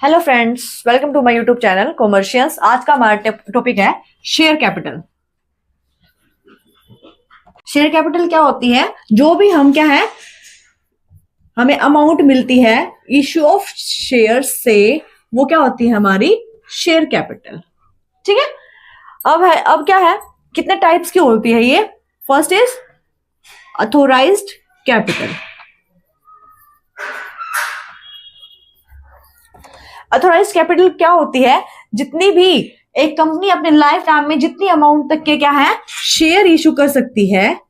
Hello friends, welcome to my YouTube channel commercials. आज का हमारा टॉपिक है शेयर कैपिटल। शेयर कैपिटल क्या होती है? जो भी हम क्या है हमें अमाउंट मिलती है इश्यू ऑफ शेयर से, वो क्या होती है हमारी शेयर कैपिटल। ठीक है। अब क्या है, कितने टाइप्स की होती है ये? First is authorized capital. Authorized capital क्या होती है? जितनी भी एक कंपनी अपने लाइफ टाइम में जितनी अमाउंट तक के क्या है शेयर इशू कर सकती है,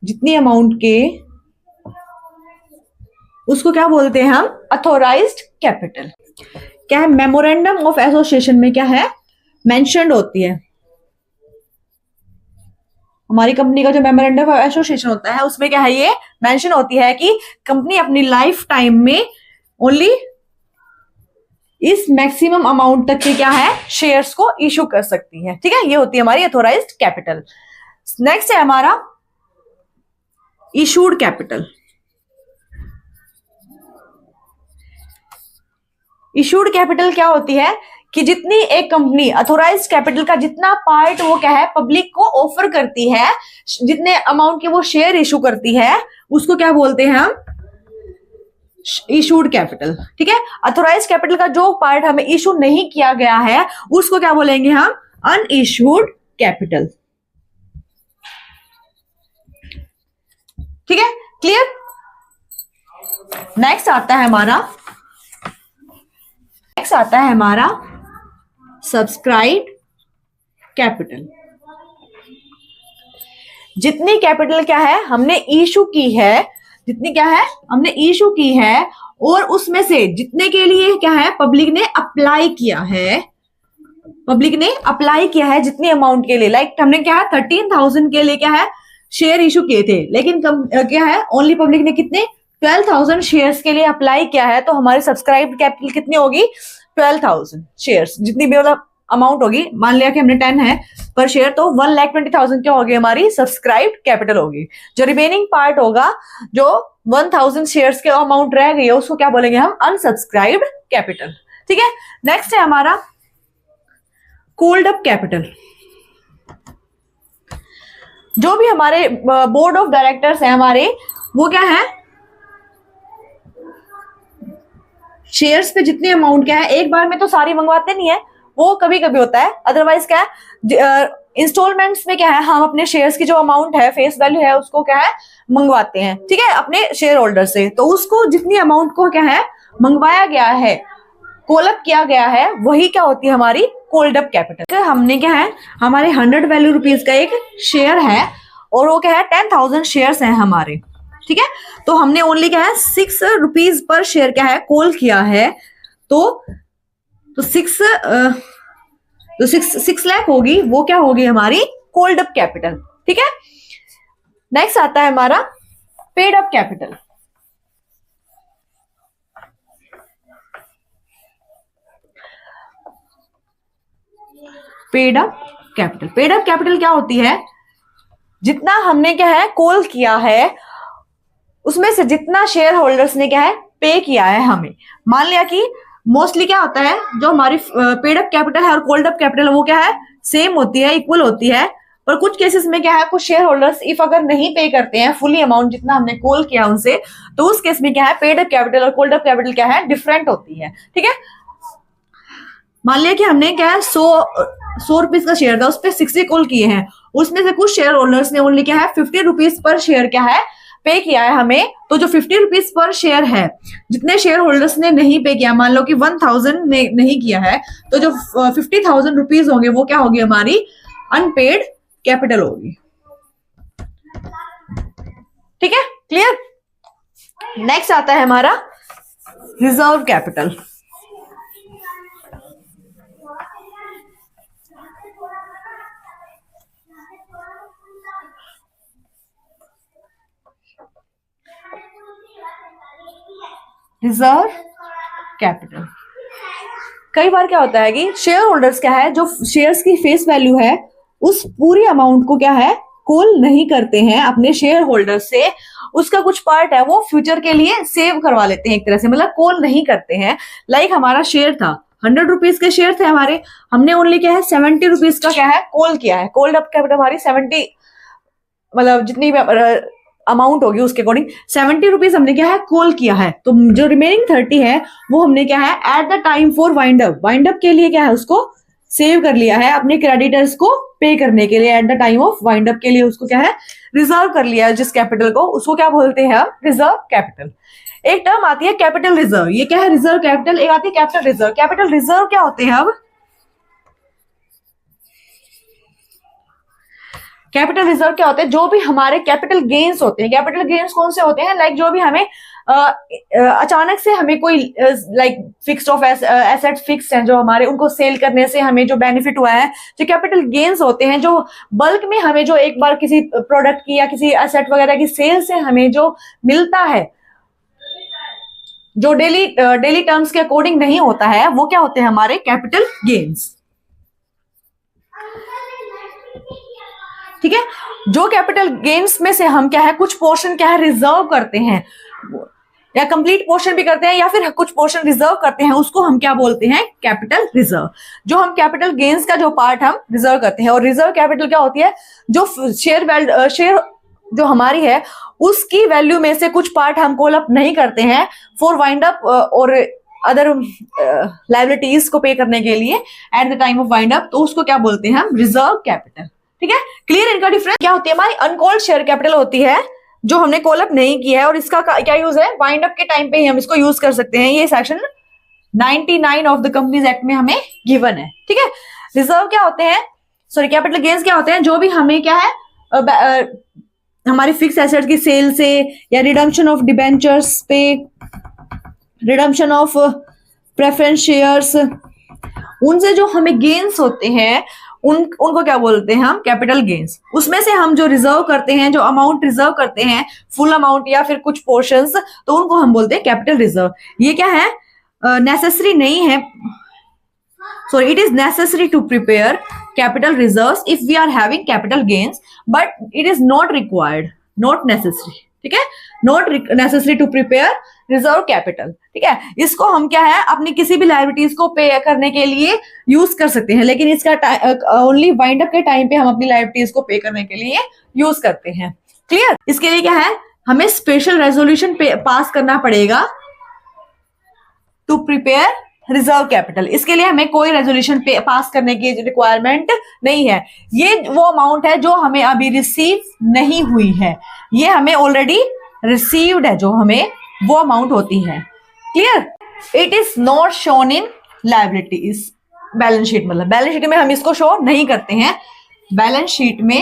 जितनी अमाउंट के, उसको क्या बोलते हैं हम? Authorized capital. क्या है? मेमोरेंडम ऑफ एसोसिएशन में क्या है मेंशन्ड होती है। हमारी कंपनी का जो मेमोरेंडम ऑफ एसोसिएशन होता है उसमें क्या है, ये मेंशन होती है कि कंपनी अपनी लाइफ टाइम में ओनली इस मैक्सिमम अमाउंट तक के क्या है शेयर्स को इशू कर सकती है। ठीक है, ये होती है हमारी ऑथोराइज्ड कैपिटल। नेक्स्ट है हमारा इशूड कैपिटल। इशूड कैपिटल क्या होती है कि जितनी एक कंपनी ऑथोराइज्ड कैपिटल का जितना पार्ट वो क्या है पब्लिक को ऑफर करती है, जितने अमाउंट के वो शेयर इशू करती है, उसको क्या बोलते हैं हम? Issued capital. ठीक है। ऑथोराइज्ड कैपिटल का जो पार्ट हमें इशू नहीं किया गया है उसको क्या बोलेंगे हम? Unissued capital. ठीक है, क्लियर। नेक्स्ट आता है हमारा सब्सक्राइब्ड कैपिटल। जितनी कैपिटल क्या है हमने इशू की है, जितनी क्या है हमने इशू की है, और उसमें से जितने के लिए क्या है पब्लिक ने अप्लाई किया है, जितनी अमाउंट के लिए, लाइक हमने क्या है 13,000 के लिए क्या है शेयर इशू किए थे, लेकिन क्या है ओनली पब्लिक ने कितने 12,000 शेयर्स के लिए अप्लाई किया है, तो हमारी सब्सक्राइब्ड कैपिटल कितनी होगी? 12,000 शेयर्स। जितनी भी मतलब अमाउंट होगी, मान लिया कि हमने 10 है पर शेयर, तो 1,20,000 क्या होगी हमारी सब्सक्राइब्ड कैपिटल होगी। जो रिमेनिंग पार्ट होगा, जो 1,000 शेयर्स के अमाउंट रह गई है, उसको क्या बोलेंगे हम? अनसब्सक्राइब्ड कैपिटल। ठीक है। नेक्स्ट है हमारा कॉल्ड अप कैपिटल। जो भी हमारे बोर्ड ऑफ डायरेक्टर्स हैं हमारे, वो क्या है शेयर्स पे जितनी अमाउंट क्या है एक बार में तो सारी मंगवाते नहीं है, वो कभी कभी होता है। अदरवाइज क्या है इंस्टॉलमेंट्स में क्या है हम अपने शेयर्स की जो अमाउंट है, फेस वैल्यू है, उसको क्या है मंगवाते हैं। ठीक है, अपने शेयर होल्डर से। तो उसको जितनी अमाउंट को क्या है मंगवाया गया है, कॉल अप किया गया है, वही क्या होती है हमारी कॉल्ड अप कैपिटल। हमने क्या है हमारे 100 वैल्यू रुपीज का एक शेयर है और वो क्या है 10,000 शेयर्स हैं हमारे। ठीक है, तो हमने ओनली क्या है 6 रुपीज पर शेयर क्या है कॉल किया है, तो 6 लाख होगी, वो क्या होगी हमारी कॉल्ड अप कैपिटल। ठीक है। नेक्स्ट आता है हमारा paid up capital. Paid up capital क्या होती है? जितना हमने क्या है कॉल किया है उसमें से जितना शेयर होल्डर्स ने क्या है पे किया है हमें। मान लिया कि मोस्टली क्या होता है, जो हमारी पेड अप कैपिटल है और कॉल्ड अप कैपिटल है वो क्या है सेम होती है, इक्वल होती है। पर कुछ केसेस में क्या है कुछ शेयर होल्डर्स इफ अगर नहीं पे करते हैं फुली अमाउंट जितना हमने कॉल किया उनसे, तो उस केस में क्या है पेड अप कैपिटल और कॉल्ड अप कैपिटल क्या है डिफरेंट होती है। ठीक है। मान लिया कि हमने क्या है 100 रुपीज का शेयर था, उस पर 60 कॉल किए हैं, उसमें से कुछ शेयर होल्डर्स ने ओनली क्या है 50 रुपीज पर शेयर क्या है पे किया है हमें। तो जो 50 रुपीज पर शेयर है, जितने शेयर होल्डर्स ने नहीं पे किया, मान लो कि 1,000 ने नहीं किया है, तो जो 50,000 रुपीज होंगे वो क्या होगी हमारी अनपेड कैपिटल होगी। ठीक है, क्लियर। नेक्स्ट आता है हमारा रिजर्व कैपिटल। रिजर्व कैपिटल कई बार क्या होता है कि शेयर होल्डर्स क्या है जो शेयर्स की फेस वैल्यू है उस पूरी अमाउंट को क्या है कॉल नहीं करते हैं अपने शेयर होल्डर से, उसका कुछ पार्ट है वो फ्यूचर के लिए सेव करवा लेते हैं एक तरह से, मतलब कॉल नहीं करते हैं। लाइक हमारा शेयर था 100 रुपीज के शेयर थे हमारे, हमने ओनली क्या है 70 रुपीज का क्या है कॉल किया है। कॉल्ड अप कैपिटल हमारी 70, मतलब जितनी अमाउंट होगी उसके अकॉर्डिंग 70 रुपीज हमने क्या है कॉल किया है। तो जो रिमेनिंग 30 है वो हमने क्या है at the time for wind up के लिए क्या है उसको सेव कर लिया है, अपने क्रेडिटर्स को पे करने के लिए। At the time of wind up के लिए उसको क्या है रिजर्व कर लिया है जिस कैपिटल को, उसको क्या बोलते हैं हम रिजर्व कैपिटल। एक टर्म आती है कैपिटल रिजर्व, ये क्या है रिजर्व कैपिटल, एक आती है कैपिटल रिजर्व। कैपिटल रिजर्व क्या होते हैं अब, कैपिटल रिजर्व क्या होते हैं, जो भी हमारे कैपिटल गेन्स होते हैं। कैपिटल गेन्स कौन से होते हैं, लाइक जो भी हमें अचानक से हमें कोई like fixed of asset fixed हैं जो हमारे, उनको सेल करने से हमें जो बेनिफिट हुआ है, जो कैपिटल गेन्स होते हैं, जो बल्क में हमें जो एक बार किसी प्रोडक्ट की या किसी एसेट वगैरह की सेल से हमें जो मिलता है, जो डेली टर्म्स के अकॉर्डिंग नहीं होता है, वो क्या होते हैं हमारे कैपिटल गेन्स। ठीक है, जो कैपिटल गेन्स में से हम क्या है कुछ पोर्शन क्या है रिजर्व करते हैं, या कंप्लीट पोर्शन भी करते हैं या फिर कुछ पोर्शन रिजर्व करते हैं, उसको हम क्या बोलते हैं कैपिटल रिजर्व। जो हम कैपिटल गेन्स का जो पार्ट हम रिजर्व करते हैं। और रिजर्व कैपिटल क्या होती है, जो शेयर जो हमारी है उसकी वैल्यू में से कुछ पार्ट हम कॉल अप नहीं करते हैं फॉर वाइंड अप और अदर लायबिलिटीज को पे करने के लिए at the time of wind up, तो उसको क्या बोलते हैं हम रिजर्व कैपिटल। ठीक है, क्लियर इनका डिफरेंस। क्या होती है हमारी अनकॉल्ड शेयर कैपिटल होती है, जो हमने कॉल अप नहीं किया है, और इसका क्या यूज है वाइंड अप के टाइम पे ही हम इसको यूज कर सकते हैं। ये section 99 of the companies act में हमें गिवन है। ठीक है, रिजर्व क्या होते हैं, सॉरी कैपिटल गेन्स क्या होते हैं, जो भी हमें क्या है हमारी फिक्स एसेट्स की सेल से या रिडम्पशन ऑफ डिबेंचर्स पे, रिडम्पशन ऑफ प्रेफरेंस शेयर्स, उनसे जो हमें गेन्स होते हैं उनको क्या बोलते हैं हम कैपिटल गेन्स। उसमें से हम जो रिजर्व करते हैं, जो अमाउंट रिजर्व करते हैं फुल अमाउंट या फिर कुछ पोर्शंस, तो उनको हम बोलते हैं कैपिटल रिजर्व। ये क्या है नेसेसरी नहीं है, so it is necessary to prepare capital reserves if we are having capital gains, but it is not required, not necessary. ठीक है, not necessary to prepare reserve capital. ठीक है, इसको हम क्या है अपनी किसी भी लायबिलिटीज को पे करने के लिए यूज कर सकते हैं, लेकिन इसका ओनली वाइंड अप के टाइम पे हम अपनी लायबिलिटीज को पे करने के लिए यूज करते हैं। क्लियर, इसके लिए क्या है हमें स्पेशल रेजोल्यूशन पास करना पड़ेगा टू प्रिपेयर रिजर्व कैपिटल। इसके लिए हमें कोई रेजोल्यूशन पास करने की रिक्वायरमेंट नहीं है। ये वो अमाउंट है जो हमें अभी रिसीव नहीं हुई है, ये हमें ऑलरेडी रिसीव्ड है, जो हमें वो अमाउंट होती है। Clear, it is not shown in liabilities balance sheet, मतलब बैलेंस शीट में हम इसको शो नहीं करते हैं, बैलेंस शीट में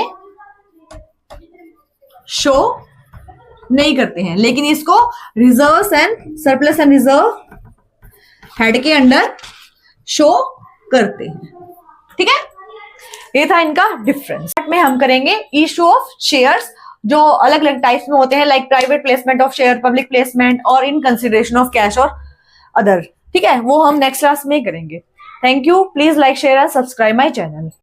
शो नहीं करते हैं, लेकिन इसको reserves and surplus and reserve head के अंडर शो करते हैं। ठीक है, ये था इनका डिफरेंस। में हम करेंगे इशू ऑफ शेयर्स, जो अलग अलग टाइप्स में होते हैं, like private placement of share, public placement और इन कंसिडरेशन ऑफ कैश और अदर। ठीक है, वो हम नेक्स्ट क्लास में करेंगे। Thank you, please like share and subscribe my channel.